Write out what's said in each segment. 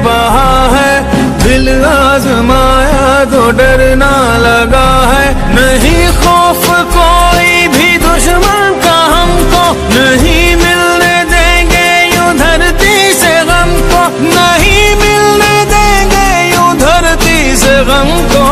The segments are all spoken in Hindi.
बहा है, दिल आजमाया तो डर ना लगा है। नहीं खौफ कोई भी दुश्मन का हमको, नहीं मिलने देंगे यूं धरती से गम को, नहीं मिलने देंगे यूं धरती से गम को।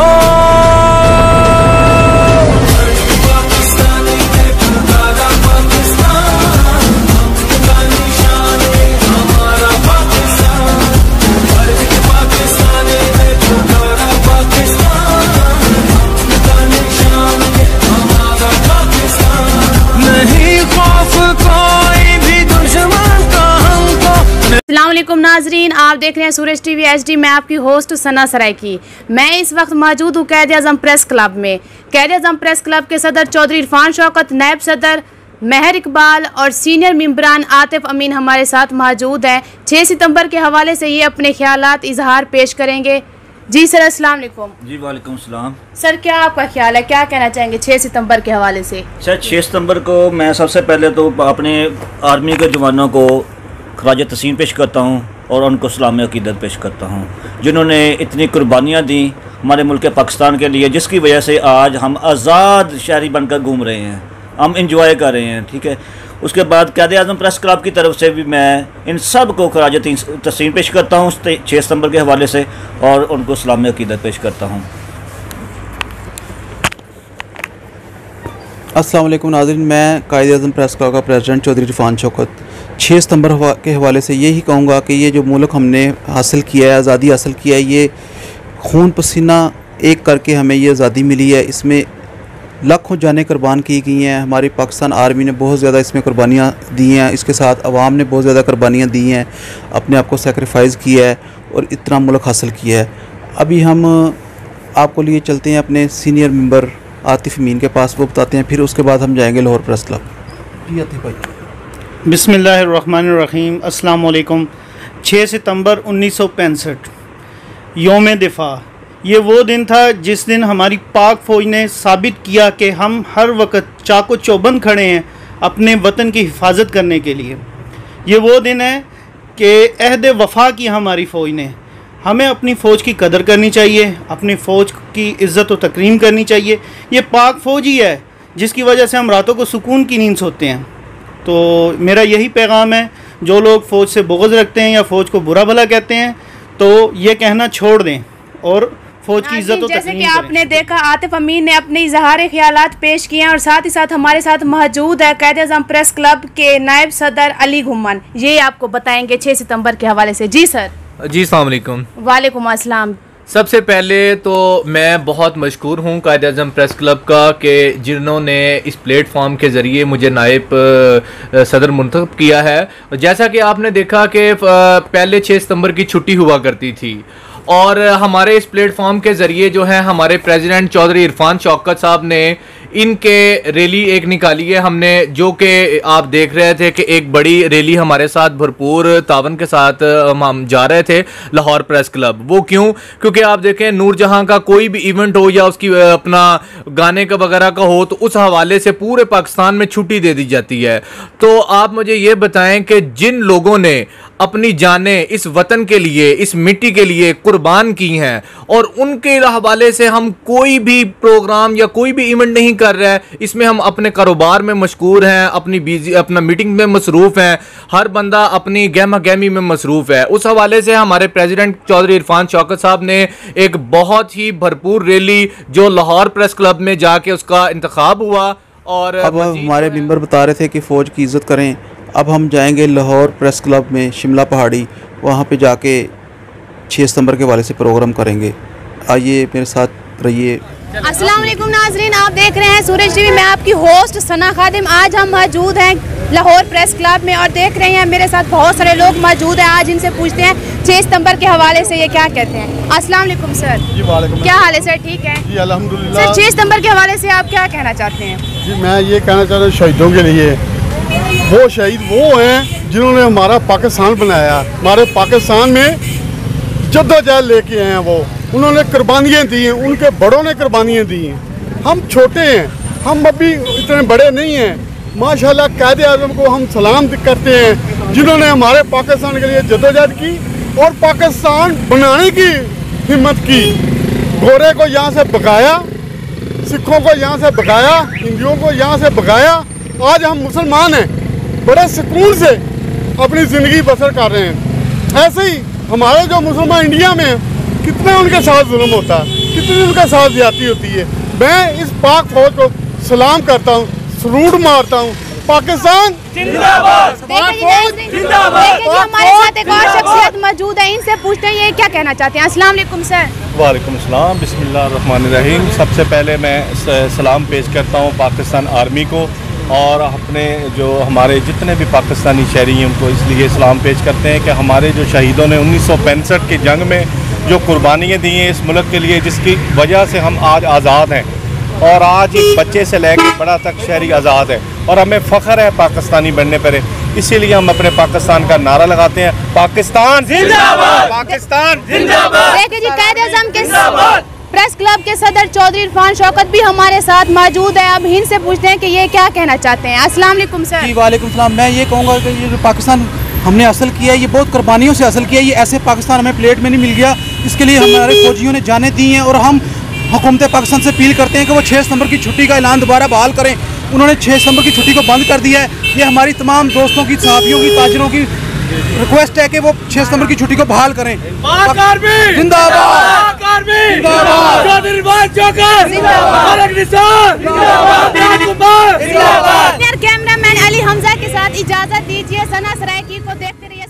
अस्सलामुअलैकुम नाजरीन, आप देख रहे हैं सूरज टीवी HD। मैं आपकी होस्ट सना सराइकी। मैं इस वक्त मौजूद हूँ कैद आज़म प्रेस क्लब में। कैद आज़म प्रेस क्लब के सदर चौधरी इरफान शौकत, नायब सदर महर इकबाल और सीनियर मेंबरान आतिफ अमीन हमारे साथ मौजूद हैं। 6 सितंबर के हवाले से ये अपने ख्यालात इजहार पेश करेंगे। जी सर, अस्सलाम वालेकुम। जी वालेकुम सलाम। सर, क्या आपका ख्याल है, क्या कहना चाहेंगे 6 सितंबर के हवाले से? सर, 6 सितंबर को मैं सबसे पहले तो अपने आर्मी के जवानों को खराज तस्लीम पेश करता हूँ और उनको सलाम अकीदत पेश करता हूँ, जिन्होंने इतनी कुर्बानियाँ दी हमारे मुल्क पाकिस्तान के लिए, जिसकी वजह से आज हम आज़ाद शहरी बनकर घूम रहे हैं, हम इंजॉय कर रहे हैं। ठीक है। उसके बाद कैद आज़म प्रेस क्लब की तरफ से भी मैं इन सब को खराज तस्लीम पेश करता हूँ 6 सितंबर के हवाले से, और उनको सलाम अकीदत पेश करता हूँ। अस्सलाम वालेकुम नाज़रीन, मैं कैद आज़म प्रेस क्लब का प्रेसिडेंट चौधरी इरफान शौकत 6 सितंबर के हवाले से यही कहूँगा कि ये जो मुल्क हमने हासिल किया है, आज़ादी हासिल किया है, ये खून पसीना एक करके हमें ये आज़ादी मिली है। इसमें लाखों जानें कुर्बान की गई हैं। हमारी पाकिस्तान आर्मी ने बहुत ज़्यादा इसमें कुर्बानियाँ दी हैं, इसके साथ अवाम ने बहुत ज़्यादा कुर्बानियाँ दी हैं, अपने आप को सेक्रीफाइस किया है और इतना मुल्क हासिल किया है। अभी हम आपको लिए चलते हैं अपने सीनियर मेंबर आतिफ अमीन के पास, वो बताते हैं, फिर उसके बाद हम जाएंगे लाहौर प्रेस क्लब। जी आतिफ भाई। बिस्मिल्लाहिर्रहमानिर्रहीम। अस्सलाम वालेकुम। 6 सितंबर 1965 यौम दिफा, ये वो दिन था जिस दिन हमारी पाक फ़ौज ने साबित किया कि हम हर वक्त चाको चौबंद खड़े हैं अपने वतन की हिफाजत करने के लिए। ये वो दिन है कि अहद वफ़ा की हमारी फ़ौज ने, हमें अपनी फ़ौज की कदर करनी चाहिए, अपनी फ़ौज की इज़्ज़त व तकरीम करनी चाहिए। ये पाक फ़ौज ही है जिसकी वजह से हम रातों को सुकून की नींद सोते हैं। तो मेरा यही पैगाम है, जो लोग फ़ौज से बुग़्ज़ रखते हैं या फ़ौज को बुरा भला कहते हैं, तो ये कहना छोड़ दें और फ़ौज की इज़्ज़त व तकरीम जैसे कि आपने देखा, आतिफ अमीन ने अपने इजहार ख्यालात पेश किए हैं और साथ ही साथ हमारे साथ मौजूद है कैद आज़म प्रेस क्लब के नायब सदर अली घुम्मन। ये आपको बताएंगे 6 सितंबर के हवाले से। जी सर। जी अस्सलाम वालेकुम। वालेकुम अस्सलाम। सबसे पहले तो मैं बहुत मशकूर हूँ कैद आज़म प्रेस क्लब का कि जिन्होंने इस प्लेटफॉर्म के ज़रिए मुझे नायब सदर मुंतखब किया है। जैसा कि आपने देखा कि पहले 6 सितंबर की छुट्टी हुआ करती थी और हमारे इस प्लेटफॉर्म के ज़रिए जो है हमारे प्रेसिडेंट चौधरी इरफान शौकत साहब ने इनके रैली एक निकाली है हमने, जो कि आप देख रहे थे कि एक बड़ी रैली हमारे साथ भरपूर तावन के साथ हम जा रहे थे लाहौर प्रेस क्लब। वो क्यों? क्योंकि आप देखें नूरजहां का कोई भी इवेंट हो या उसकी अपना गाने का वगैरह का हो, तो उस हवाले से पूरे पाकिस्तान में छुट्टी दे दी जाती है। तो आप मुझे ये बताएं कि जिन लोगों ने अपनी जानें इस वतन के लिए, इस मिट्टी के लिए कुर्बान की हैं, और उनके हवाले से हम कोई भी प्रोग्राम या कोई भी इवेंट नहीं कर रहे हैं, इसमें हम अपने कारोबार में मशगूल हैं, अपना मीटिंग में मसरूफ़ हैं, हर बंदा अपनी गहमा गहमी में मसरूफ़ है। उस हवाले से हमारे प्रेसिडेंट चौधरी इरफान शौकत साहब ने एक बहुत ही भरपूर रैली जो लाहौर प्रेस क्लब में जाके उसका इंतखाब हुआ। और अब हमारे मेंबर बता रहे थे कि फ़ौज की इज़्ज़त करें। अब हम जाएंगे लाहौर प्रेस क्लब में, शिमला पहाड़ी, वहाँ पे जाके 6 सितंबर के हवाले से प्रोग्राम करेंगे। आइए मेरे साथ रहिए। अस्सलाम वालेकुम नाजरीन, आप देख रहे हैं सूरज टीवी। मैं आपकी होस्ट सना खादिम। आज हम मौजूद हैं लाहौर प्रेस क्लब में और देख रहे हैं मेरे साथ बहुत सारे लोग मौजूद हैं। आज इनसे पूछते हैं 6 सितंबर के हवाले से ये क्या कहते हैं। अस्सलाम वालेकुम सर। जी वालेकुम। क्या हाल है सर? ठीक है जी अल्हम्दुलिल्लाह। सर, 6 सितंबर के हवाले से आप क्या कहना चाहते हैं? जी मैं ये कहना चाह रहा हूँ शहीदों के लिए, वो शहीद वो हैं जिन्होंने हमारा पाकिस्तान बनाया। हमारे पाकिस्तान में जद्दोजहद लेके आए हैं, वो उन्होंने कुर्बानियाँ दी हैं, उनके बड़ों ने कुर्बानियाँ दी हैं। हम छोटे हैं, हम अभी इतने बड़े नहीं हैं। माशाल्लाह कैद आज़म को हम सलाम करते हैं जिन्होंने हमारे पाकिस्तान के लिए जद्दोजहद की और पाकिस्तान बनाने की हिम्मत की। गोरे को यहाँ से भगाया, सिखों को यहाँ से भगाया, हिंदुओं को यहाँ से भगाया। आज हम मुसलमान हैं, बड़े सुकून से अपनी ज़िंदगी बसर कर रहे हैं। ऐसे ही हमारे जो मुसलमान इंडिया में हैं, कितना उनके साथ जुल्म होता है, कितनी उनके साथ ज्यादती होती है। मैं इस पाक फौज को सलाम करता हूँ, सलूट मारता हूँ। पाकिस्तान जिंदाबाद। हमारे साथ एक और शख्सियत मौजूद है, इनसे पूछते हैं ये क्या कहना चाहते हैं। अस्सलाम वालेकुम सर। वालेकुम सलाम, बिस्मिल्लाहिर्रहमानिर्रहीम। सबसे पहले मैं सलाम पेश करता हूँ पाकिस्तान आर्मी को और अपने जो हमारे जितने भी पाकिस्तानी शहरी हैं उनको इसलिए सलाम पेश करते हैं कि हमारे जो शहीदों ने 1965 की जंग में जो कुर्बानियाँ दी हैं इस मुल्क के लिए, जिसकी वजह से हम आज आज़ाद हैं और आज एक बच्चे से लेकर बड़ा तक शहरी आज़ाद है और हमें फ़ख्र है पाकिस्तानी बनने पर। इसीलिए हम अपने पाकिस्तान का नारा लगाते हैं, पाकिस्तान जिंदाबाद, पाकिस्तान जिंदाबाद। देखिए जी, कायदे-ए-आज़म के प्रेस क्लब के सदर चौधरी इरफान शौकत भी हमारे साथ मौजूद है। अब इनसे पूछते हैं कि ये क्या कहना चाहते हैं। अस्सलाम वालेकुम सर। जी वालेकुम सलाम। मैं ये कहूँगा कि ये जो पाकिस्तान हमने हासिल किया है ये बहुत कुर्बानियों से हासिल किया है। ये ऐसे पाकिस्तान हमें प्लेट में नहीं मिल गया, इसके लिए हमारे फौजियों ने जानें दी हैं और हम हुकूमत पाकिस्तान से अपील करते हैं कि वो 6 सितंबर की छुट्टी का ऐलान दोबारा बहाल करें। उन्होंने 6 सितंबर की छुट्टी को बंद कर दिया है। ये हमारी तमाम दोस्तों की, सहाफ़ियों की, ताजरों की रिक्वेस्ट है कि वो 6 सितंबर की छुट्टी को बहाल करें। कैमरामैन अली हमजा के साथ इजाजत दीजिए। सना सराइकी को देखते रहिए।